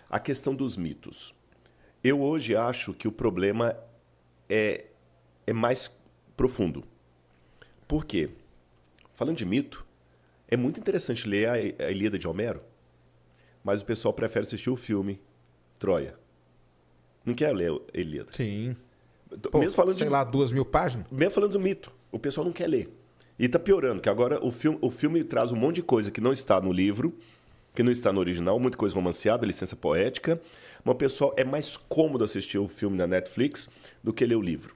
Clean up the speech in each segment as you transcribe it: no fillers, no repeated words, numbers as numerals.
A questão dos mitos. Eu hoje acho que o problema é mais profundo. Por quê? Falando de mito, é muito interessante ler a Ilíada de Homero, mas o pessoal prefere assistir o filme Troia. Não quer ler a Ilíada. Sim. Pô, mesmo falando sei lá, 2.000 páginas? Mesmo falando do mito, o pessoal não quer ler. E está piorando, que agora o filme traz um monte de coisa que não está no livro, que não está no original, muita coisa romanceada, licença poética. Mas o pessoal é mais cômodo assistir o filme na Netflix do que ler o livro.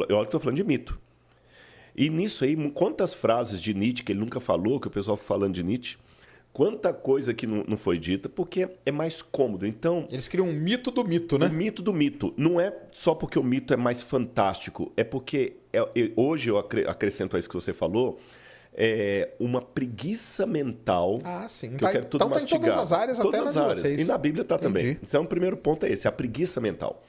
Eu estou falando de mito. E nisso aí, quantas frases de Nietzsche que ele nunca falou, que o pessoal falando de Nietzsche, quanta coisa que não foi dita, porque é mais cômodo. Então, eles criam um mito do mito, né? O mito do mito. Não é só porque o mito é mais fantástico, é porque hoje eu acrescento a isso que você falou, uma preguiça mental. Ah, sim. Que eu quero tudo então mastigar. Tá em todas as áreas, todas até as nas áreas. de vocês. E na Bíblia está também. Então o primeiro ponto é esse, a preguiça mental.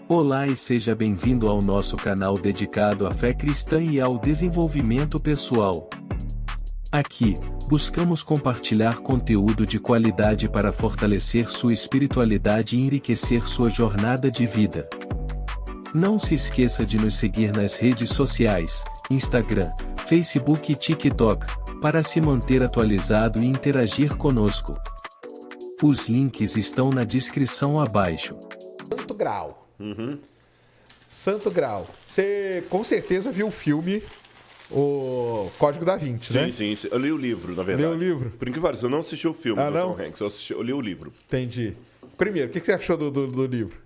Olá e seja bem-vindo ao nosso canal dedicado à fé cristã e ao desenvolvimento pessoal. Aqui, buscamos compartilhar conteúdo de qualidade para fortalecer sua espiritualidade e enriquecer sua jornada de vida. Não se esqueça de nos seguir nas redes sociais, Instagram, Facebook e TikTok, para se manter atualizado e interagir conosco. Os links estão na descrição abaixo. Santo Graal. Santo Graal. Você com certeza viu o filme O Código da Vinci, né? Sim. Eu li o livro, na verdade. Leu o livro? Por incrível que pareça, eu não assisti o filme do não? Tom Hanks, eu li o livro. Entendi. Primeiro, o que você achou do livro?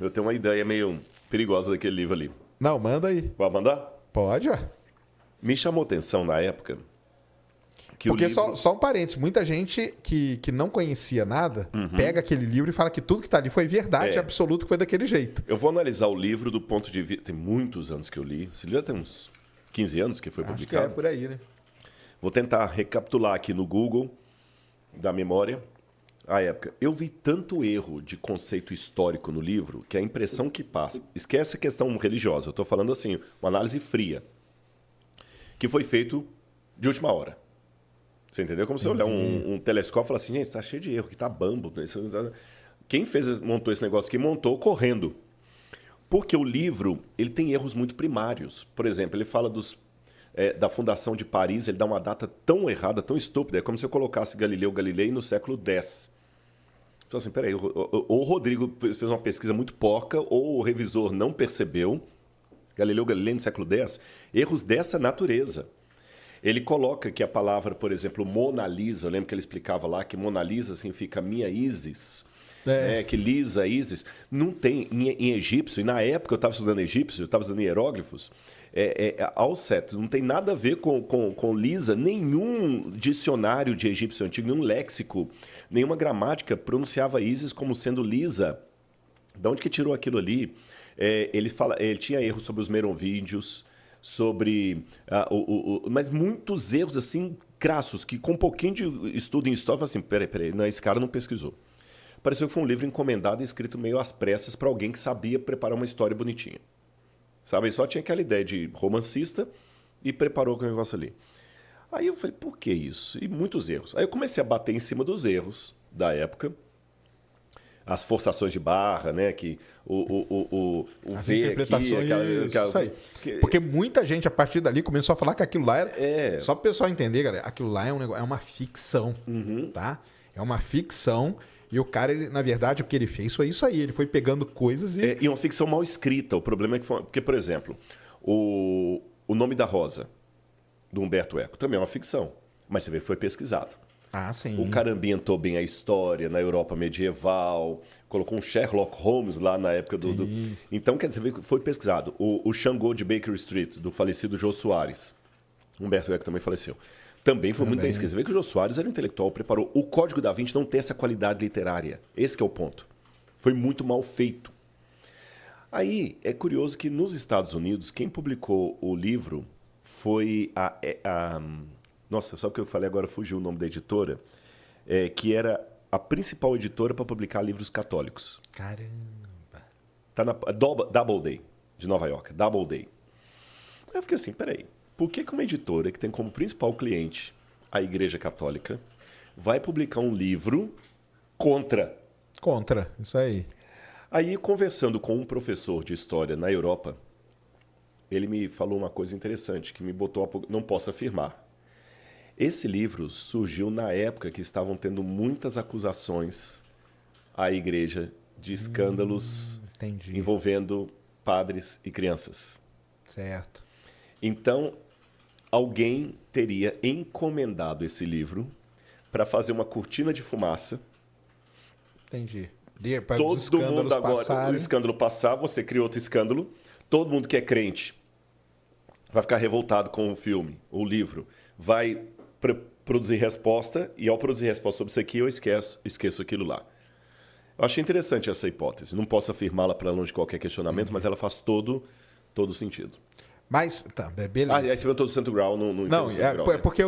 Eu tenho uma ideia meio perigosa daquele livro ali. Não, manda aí. Pode mandar? Pode, ué. Me chamou atenção na época que porque o livro... só um parênteses, muita gente que não conhecia nada pega aquele livro e fala que tudo que está ali foi verdade absoluta, que foi daquele jeito. Eu vou analisar o livro do ponto de vista... Tem muitos anos que eu li. Esse livro já tem uns 15 anos que foi publicado. Acho que é por aí, né? Vou tentar recapitular aqui no Google, da memória, a época. Eu vi tanto erro de conceito histórico no livro que a impressão que passa... Esquece a questão religiosa, eu estou falando assim, uma análise fria, que foi feito de última hora. Você entendeu? Como você olhar um telescópio e falar assim, gente, está cheio de erro, que está bambo. Quem montou esse negócio aqui, montou correndo. Porque o livro ele tem erros muito primários. Por exemplo, ele fala da fundação de Paris, ele dá uma data tão errada, tão estúpida, é como se eu colocasse Galileu Galilei no século X. Então, assim, peraí, ou o Rodrigo fez uma pesquisa muito porca, ou o revisor não percebeu, Galileu Galilei no século X, erros dessa natureza. Ele coloca que a palavra, por exemplo, Mona Lisa, eu lembro que ele explicava lá que Mona Lisa significa minha Isis, que Lisa, Isis, não tem em egípcio, e na época eu estava estudando egípcio, eu estava estudando hieróglifos, ao certo, não tem nada a ver com Lisa, nenhum dicionário de egípcio antigo, nenhum léxico, nenhuma gramática pronunciava Isis como sendo Lisa. De onde que tirou aquilo ali? Ele tinha erros sobre os merovíndios, sobre... mas muitos erros assim crassos, que com um pouquinho de estudo em história, assim, peraí, não, esse cara não pesquisou. Pareceu que foi um livro encomendado e escrito meio às pressas para alguém que sabia preparar uma história bonitinha. Sabe? Ele só tinha aquela ideia de romancista e preparou o negócio ali. Aí eu falei, por que isso? E muitos erros. Aí eu comecei a bater em cima dos erros da época, as forçações de barra, né? Que o as V interpretações, aqui, isso aí. Porque muita gente, a partir dali, começou a falar que aquilo lá era... Só para o pessoal entender, galera, aquilo lá é uma ficção, tá? É uma ficção e o cara, na verdade, o que ele fez foi isso aí. Ele foi pegando coisas e... E uma ficção mal escrita. O problema é que foi... Porque, por exemplo, o Nome da Rosa, do Humberto Eco, também é uma ficção. Mas você vê que foi pesquisado. Ah, sim. O cara ambientou bem a história na Europa medieval, colocou um Sherlock Holmes lá na época do... Então, quer dizer, foi pesquisado. O Xangô de Baker Street, do falecido Jô Soares. Humberto Eco também faleceu. Também foi muito bem escrito. Você vê que o Jô Soares era um intelectual, preparou. O Código da Vinci não tem essa qualidade literária. Esse que é o ponto. Foi muito mal feito. Aí, é curioso que nos Estados Unidos, quem publicou o livro foi nossa, só que eu falei agora, fugiu o nome da editora, que era a principal editora para publicar livros católicos. Caramba! Tá na Doubleday, de Nova York. Doubleday. Aí eu fiquei assim, peraí, por que uma editora que tem como principal cliente a Igreja Católica vai publicar um livro contra Contra, isso aí. Aí, conversando com um professor de história na Europa, ele me falou uma coisa interessante, que me botou não posso afirmar. Esse livro surgiu na época que estavam tendo muitas acusações à igreja de escândalos envolvendo padres e crianças. Certo. Então, alguém teria encomendado esse livro para fazer uma cortina de fumaça. Entendi. Todo mundo agora, o escândalo passar, você cria outro escândalo. Todo mundo que é crente vai ficar revoltado com o filme, o livro, vai produzir resposta, e ao produzir resposta sobre isso aqui, eu esqueço aquilo lá. Eu achei interessante essa hipótese. Não posso afirmá-la para longe de qualquer questionamento, mas ela faz todo sentido. Mas, tá, beleza. Aí você perguntou do Santo Grau, não porque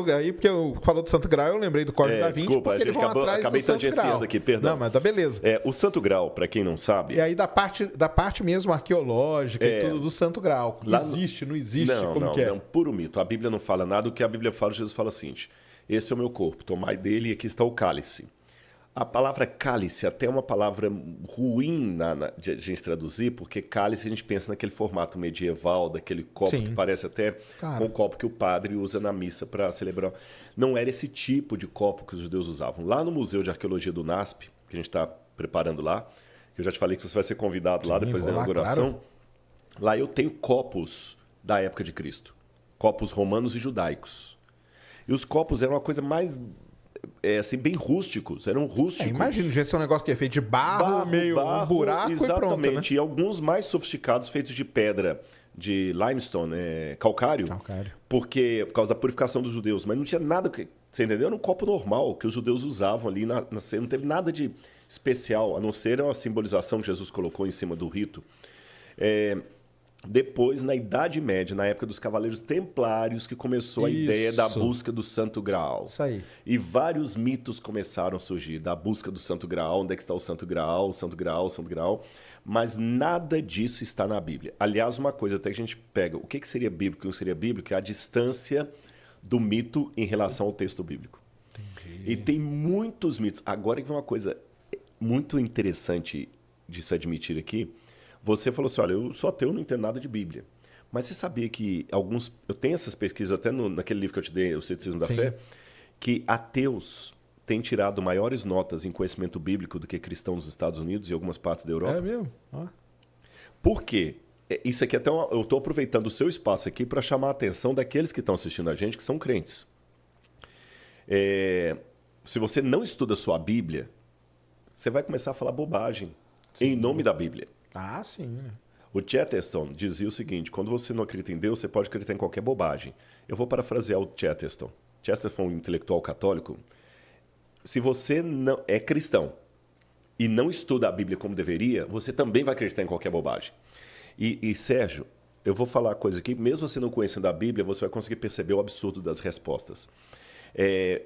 eu falou do Santo Grau, eu lembrei do Código da Vinci, desculpa, porque eles vão atrás acabei do Santo Grau. aqui, perdão. Não, mas tá beleza. O Santo Grau, para quem não sabe... E aí da parte mesmo arqueológica e tudo do Santo Grau. Existe, não existe, como que é? Não, puro mito. A Bíblia não fala nada, o que a Bíblia fala, Jesus fala assim, esse é o meu corpo, tomai dele e aqui está o cálice. A palavra cálice até é uma palavra ruim de a gente traduzir, porque cálice a gente pensa naquele formato medieval, daquele copo que parece até com o copo que o padre usa na missa para celebrar. Não era esse tipo de copo que os judeus usavam. Lá no Museu de Arqueologia do NASP, que a gente está preparando lá, que eu já te falei que você vai ser convidado lá depois da inauguração, claro. Lá eu tenho copos da época de Cristo. Copos romanos e judaicos. E os copos eram uma coisa mais... assim, bem rústicos, eram rústicos. Imagina, já ser um negócio que é feito de barro um buraco exatamente, e pronto, né? E alguns mais sofisticados feitos de pedra, de limestone, calcário. Por causa da purificação dos judeus. Mas não tinha nada, você entendeu? Era um copo normal que os judeus usavam ali na ceia. Não teve nada de especial, a não ser a simbolização que Jesus colocou em cima do rito. Depois, na Idade Média, na época dos Cavaleiros Templários, que começou a ideia da busca do Santo Graal. Isso aí. E vários mitos começaram a surgir da busca do Santo Graal, onde é que está o Santo Graal, o Santo Graal, o Santo Graal. Mas nada disso está na Bíblia. Aliás, uma coisa até que a gente pega, o que seria bíblico e o que seria bíblico é a distância do mito em relação ao texto bíblico. Entendi. E tem muitos mitos. Agora que vem uma coisa muito interessante de se admitir aqui. Você falou assim, olha, eu sou ateu, não entendo nada de Bíblia. Mas você sabia que eu tenho essas pesquisas até naquele livro que eu te dei, O Ceticismo da Fé, que ateus têm tirado maiores notas em conhecimento bíblico do que cristãos nos Estados Unidos e algumas partes da Europa. É mesmo? Por quê? Isso aqui eu estou aproveitando o seu espaço aqui para chamar a atenção daqueles que estão assistindo a gente, que são crentes. Se você não estuda a sua Bíblia, você vai começar a falar bobagem em nome da Bíblia. Ah, sim. O Chesterton dizia o seguinte, quando você não acredita em Deus, você pode acreditar em qualquer bobagem. Eu vou parafrasear o Chesterton. Chesterton foi um intelectual católico. Se você não é cristão e não estuda a Bíblia como deveria, você também vai acreditar em qualquer bobagem. E Sérgio, eu vou falar uma coisa aqui, mesmo você não conhecendo a Bíblia, você vai conseguir perceber o absurdo das respostas.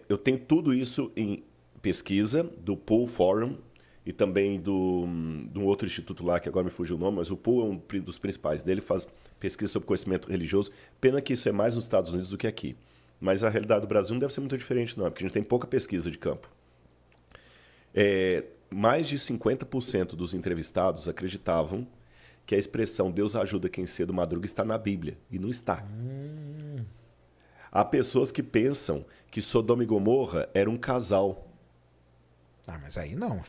Eu tenho tudo isso em pesquisa do Pool Forum, e também de um outro instituto lá, que agora me fugiu o nome, mas o Pool é um dos principais dele, faz pesquisa sobre conhecimento religioso. Pena que isso é mais nos Estados Unidos do que aqui. Mas a realidade do Brasil não deve ser muito diferente, não, porque a gente tem pouca pesquisa de campo. Mais de 50% dos entrevistados acreditavam que a expressão Deus ajuda quem cedo madruga está na Bíblia, e não está. Há pessoas que pensam que Sodoma e Gomorra era um casal. Mas aí não.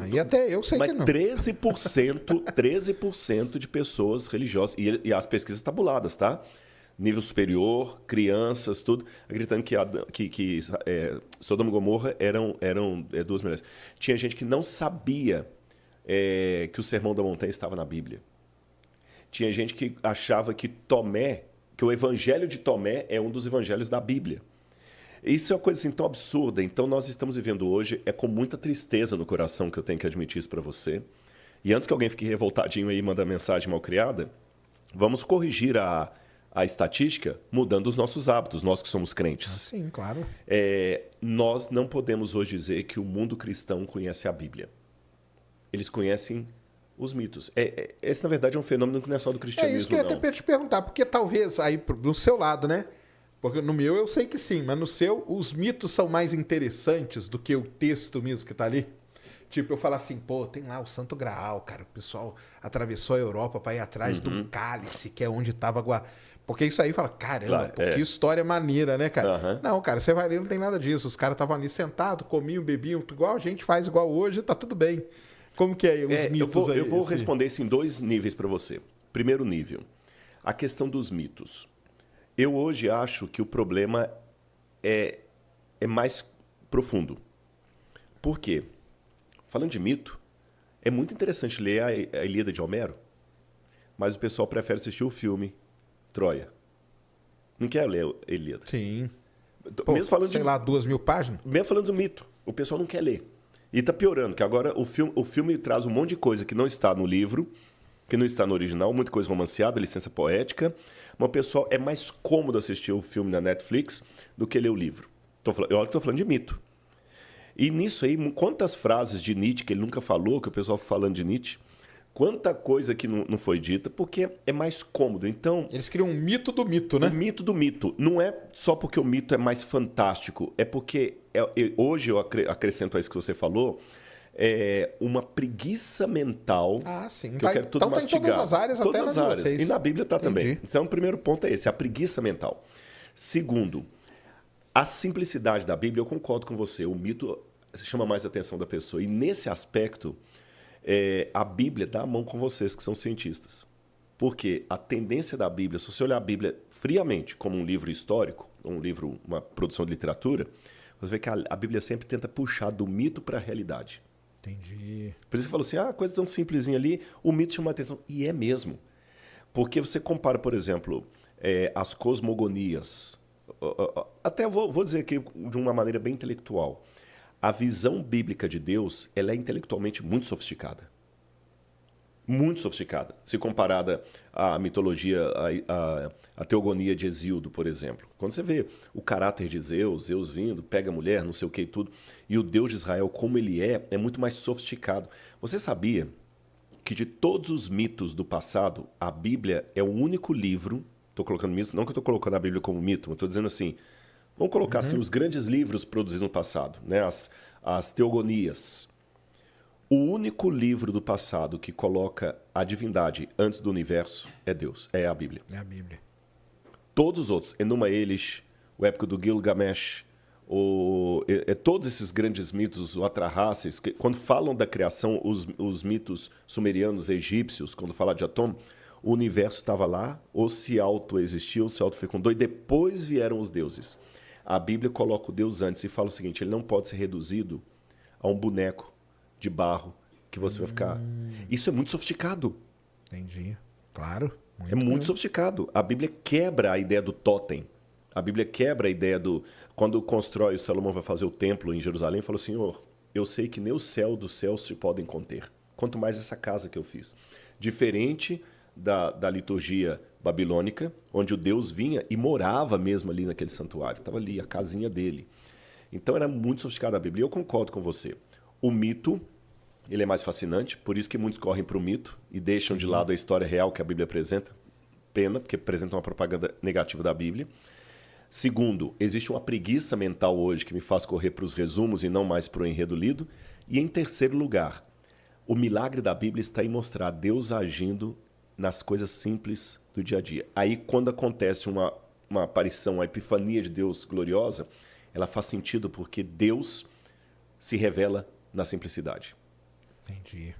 Aí até eu sei que não. 13% de pessoas religiosas, e as pesquisas tabuladas, tá? Nível superior, crianças, tudo, acreditando que Sodoma e Gomorra eram duas mulheres. Tinha gente que não sabia que o Sermão da Montanha estava na Bíblia. Tinha gente que achava que o Evangelho de Tomé é um dos evangelhos da Bíblia. Isso é uma coisa assim, tão absurda. Então, nós estamos vivendo hoje, com muita tristeza no coração que eu tenho que admitir isso para você. E antes que alguém fique revoltadinho aí e mande mensagem mal criada, vamos corrigir a estatística mudando os nossos hábitos, nós que somos crentes. Sim, claro. Nós não podemos hoje dizer que o mundo cristão conhece a Bíblia. Eles conhecem os mitos. Esse, na verdade, é um fenômeno que não é só do cristianismo, não. É isso que eu ia até te perguntar, porque talvez aí, do seu lado, né? Porque no meu eu sei que sim, mas no seu, os mitos são mais interessantes do que o texto mesmo que está ali? Tipo, eu falar assim, pô, tem lá o Santo Graal, cara. O pessoal atravessou a Europa para ir atrás do cálice, que é onde tava a... Porque isso aí fala, caramba, pô, que história maneira, né, cara? Não, cara, você vai ler, não tem nada disso. Os caras estavam ali sentados, comiam, bebiam, igual a gente faz, igual hoje, tá tudo bem. Como que é os mitos aí? Eu vou responder isso em 2 níveis para você. Primeiro nível, a questão dos mitos. Eu hoje acho que o problema é mais profundo. Por quê? Falando de mito, é muito interessante ler a Ilíada de Homero, mas o pessoal prefere assistir o filme Troia. Não quer ler a Ilíada. Sim. Pô, mesmo falando sei lá, 2.000 páginas? Mesmo falando do mito, o pessoal não quer ler. E tá piorando, que agora o filme traz um monte de coisa que não está no livro, que não está no original, muita coisa romanceada, licença poética. Mas o pessoal é mais cômodo assistir o filme na Netflix do que ler o livro. Eu estou falando de mito. E nisso aí, quantas frases de Nietzsche que ele nunca falou, que o pessoal fica falando de Nietzsche, quanta coisa que não foi dita, porque é mais cômodo. Então, eles criam um mito do mito, né? O mito do mito. Não é só porque o mito é mais fantástico, é porque hoje eu acrescento a isso que você falou, uma preguiça mental. Ah, sim. Que eu quero tudo então mastigar. Tá em todas as áreas, todas até as nas áreas. vocês. E na Bíblia está também. Então, o primeiro ponto é esse, a preguiça mental. Segundo, a simplicidade da Bíblia, eu concordo com você. O mito chama mais a atenção da pessoa. E nesse aspecto, a Bíblia dá a mão com vocês, que são cientistas. Porque a tendência da Bíblia, se você olhar a Bíblia friamente como um livro histórico, uma produção de literatura, você vê que a Bíblia sempre tenta puxar do mito para a realidade. Entendi. Por isso que falou assim, coisa tão simplesinha ali, o mito chama a atenção. E é mesmo. Porque você compara, por exemplo, as cosmogonias. Até vou dizer aqui de uma maneira bem intelectual. A visão bíblica de Deus, ela é intelectualmente muito sofisticada. Muito sofisticada. Se comparada à mitologia, à teogonia de Hesíodo, por exemplo. Quando você vê o caráter de Zeus vindo, pega a mulher, não sei o que e tudo, e o Deus de Israel, como ele é muito mais sofisticado. Você sabia que de todos os mitos do passado, a Bíblia é o único livro, estou colocando mito, não que eu estou colocando a Bíblia como mito, mas estou dizendo assim, vamos colocar assim, os grandes livros produzidos no passado, né? As teogonias. O único livro do passado que coloca a divindade antes do universo é Deus, é a Bíblia. É a Bíblia. Todos os outros, Enuma Elish, o épico do Gilgamesh, todos esses grandes mitos, o Atrahasis, quando falam da criação, os mitos sumerianos, egípcios, quando fala de Atom, o universo estava lá, ou se autoexistiu, ou se autofecundou, e depois vieram os deuses. A Bíblia coloca o Deus antes e fala o seguinte, ele não pode ser reduzido a um boneco de barro que você vai ficar... Isso é muito sofisticado. Entendi. Claro. Muito sofisticado. A Bíblia quebra a ideia do totem. A Bíblia quebra a ideia do... Quando constrói, o Salomão vai fazer o templo em Jerusalém, falou, Senhor, eu sei que nem o céu dos céus se podem conter. Quanto mais essa casa que eu fiz. Diferente da liturgia babilônica, onde o Deus vinha e morava mesmo ali naquele santuário. Estava ali, a casinha dele. Então era muito sofisticada a Bíblia. E eu concordo com você. O mito, ele é mais fascinante, por isso que muitos correm para o mito e deixam de lado a história real que a Bíblia apresenta. Pena, porque apresenta uma propaganda negativa da Bíblia. Segundo, existe uma preguiça mental hoje que me faz correr para os resumos e não mais para o enredo lido. E em terceiro lugar, o milagre da Bíblia está em mostrar Deus agindo nas coisas simples do dia a dia. Aí, quando acontece uma aparição, uma epifania de Deus gloriosa, ela faz sentido porque Deus se revela na simplicidade. Entendi.